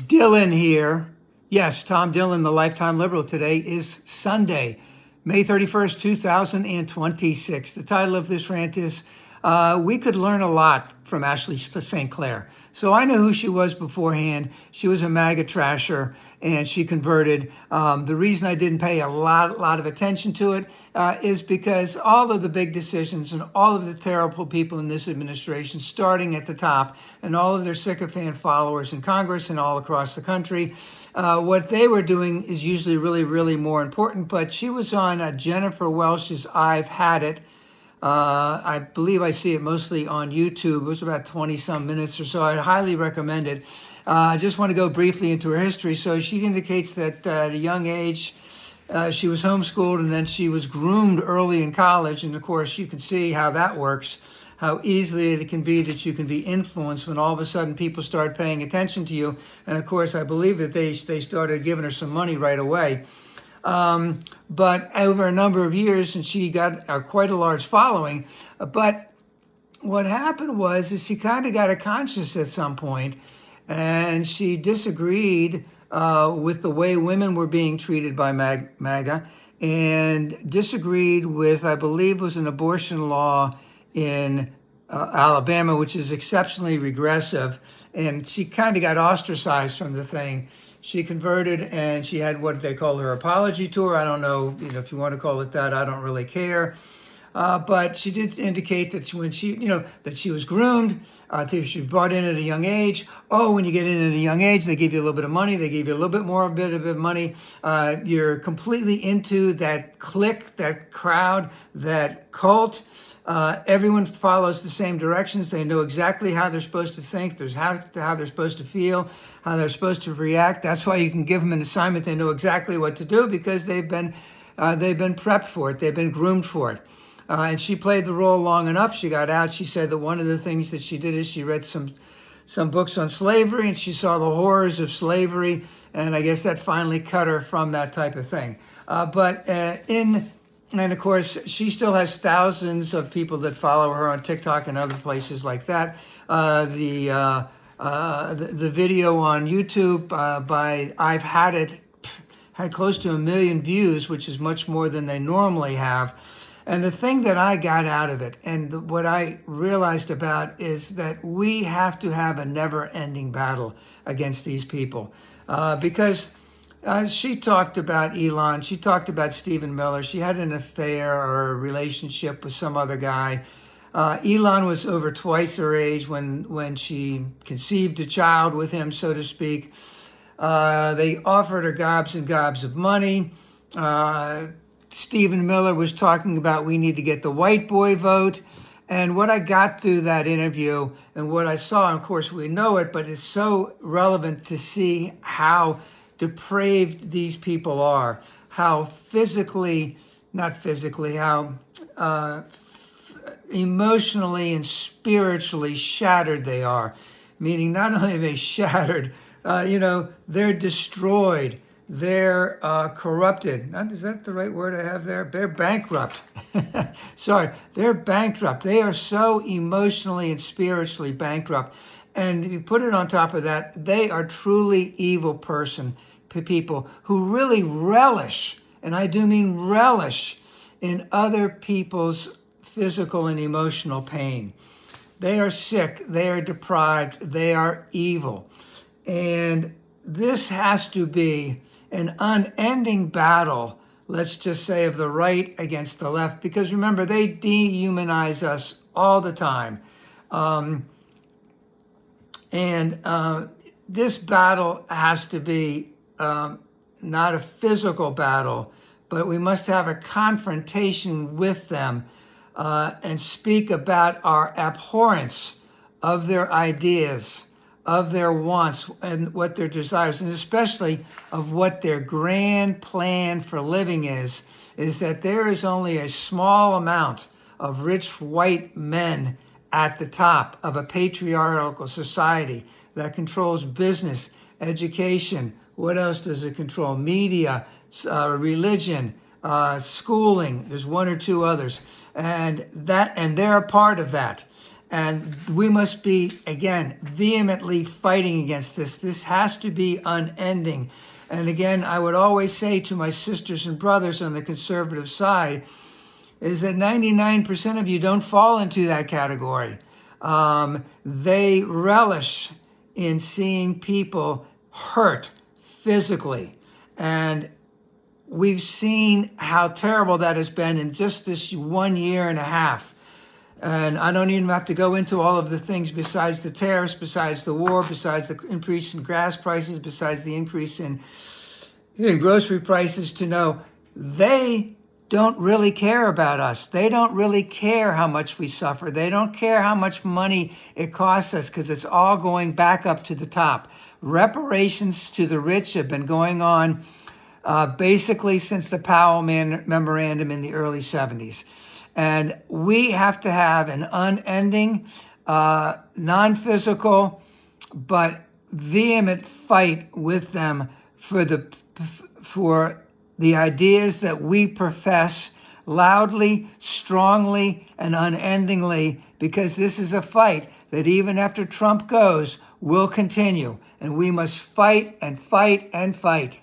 Dylan here. Yes, Tom Dillon, the Lifetime Liberal. Today is Sunday, May 31st, 2026. The title of this rant is We Could Learn a Lot from Ashley St Clair. So I know who she was beforehand. She was a MAGA trasher and she converted. The reason I didn't pay a lot of attention to it is because all of the big decisions and all of the terrible people in this administration, starting at the top, and all of their sycophant followers in Congress and all across the country, what they were doing is usually really more important. But she was on Jennifer Welsh's I've Had It. I believe I see it mostly on YouTube. It was about 20 some minutes or so. I highly recommend it. I just want to go briefly into her history. So she indicates that at a young age, she was homeschooled and then she was groomed early in college. And of course, you can see how that works, how easily it can be that you can be influenced when all of a sudden people start paying attention to you. And of course, I believe that they started giving her some money right away. But over a number of years, and she got quite a large following. But what happened is she kind of got a conscience at some point, and she disagreed with the way women were being treated by MAGA, and disagreed with, I believe, was an abortion law in Alabama, which is exceptionally regressive. And she kind of got ostracized from the thing. She converted and she had what they call her apology tour. I don't know, if you want to call it that, I don't really care. But she did indicate that when that she was groomed, she was brought in at a young age. Oh, when you get in at a young age, they give you a little bit of money. They give you a little bit more, a bit of money. You're completely into that clique, that crowd, that cult. Everyone follows the same directions. They know exactly how they're supposed to think. There's how they're supposed to feel, how they're supposed to react. That's why you can give them an assignment. They know exactly what to do because they've been prepped for it. They've been groomed for it. And she played the role long enough. She got out. She said that one of the things that she did is she read some books on slavery and she saw the horrors of slavery. And I guess that finally cut her from that type of thing. And of course, she still has thousands of people that follow her on TikTok and other places like that. The video on YouTube by I've Had It had close to 1 million views, which is much more than they normally have. And the thing that I got out of it, and what I realized about, is that we have to have a never-ending battle against these people, because she talked about Elon. She talked about Stephen Miller. She had an affair or a relationship with some other guy. Elon was over twice her age when she conceived a child with him, so to speak. They offered her gobs and gobs of money. Stephen Miller was talking about we need to get the white boy vote. And what I got through that interview and what I saw, and of course we know it, but it's so relevant to see how depraved these people are, how how emotionally and spiritually shattered they are. Meaning not only are they shattered, they're destroyed, they're corrupted. Is that the right word I have there? They're bankrupt. Sorry, they're bankrupt. They are so emotionally and spiritually bankrupt. And if you put it on top of that, they are truly evil people who really relish, and I do mean relish, in other people's physical and emotional pain. They are sick, they are deprived, they are evil. And this has to be an unending battle, let's just say, of the right against the left, because remember, they dehumanize us all the time. This battle has to be not a physical battle, but we must have a confrontation with them and speak about our abhorrence of their ideas, of their wants and what their desires, and especially of what their grand plan for living is that there is only a small amount of rich white men at the top of a patriarchal society that controls business, education. What else does it control? Media, religion, schooling. There's one or two others, and they're a part of that. And we must be, again, vehemently fighting against this. This has to be unending. And again, I would always say to my sisters and brothers on the conservative side is that 99% of you don't fall into that category. They relish in seeing people hurt physically. And we've seen how terrible that has been in just this 1 year and a half. And I don't even have to go into all of the things besides the tariffs, besides the war, besides the increase in gas prices, besides the increase in grocery prices to know they don't really care about us. They don't really care how much we suffer. They don't care how much money it costs us because it's all going back up to the top. Reparations to the rich have been going on basically since the Powell Memorandum in the early 70s. And we have to have an unending, non-physical, but vehement fight with them for the ideas that we profess loudly, strongly, and unendingly, because this is a fight that even after Trump goes, will continue. And we must fight and fight and fight.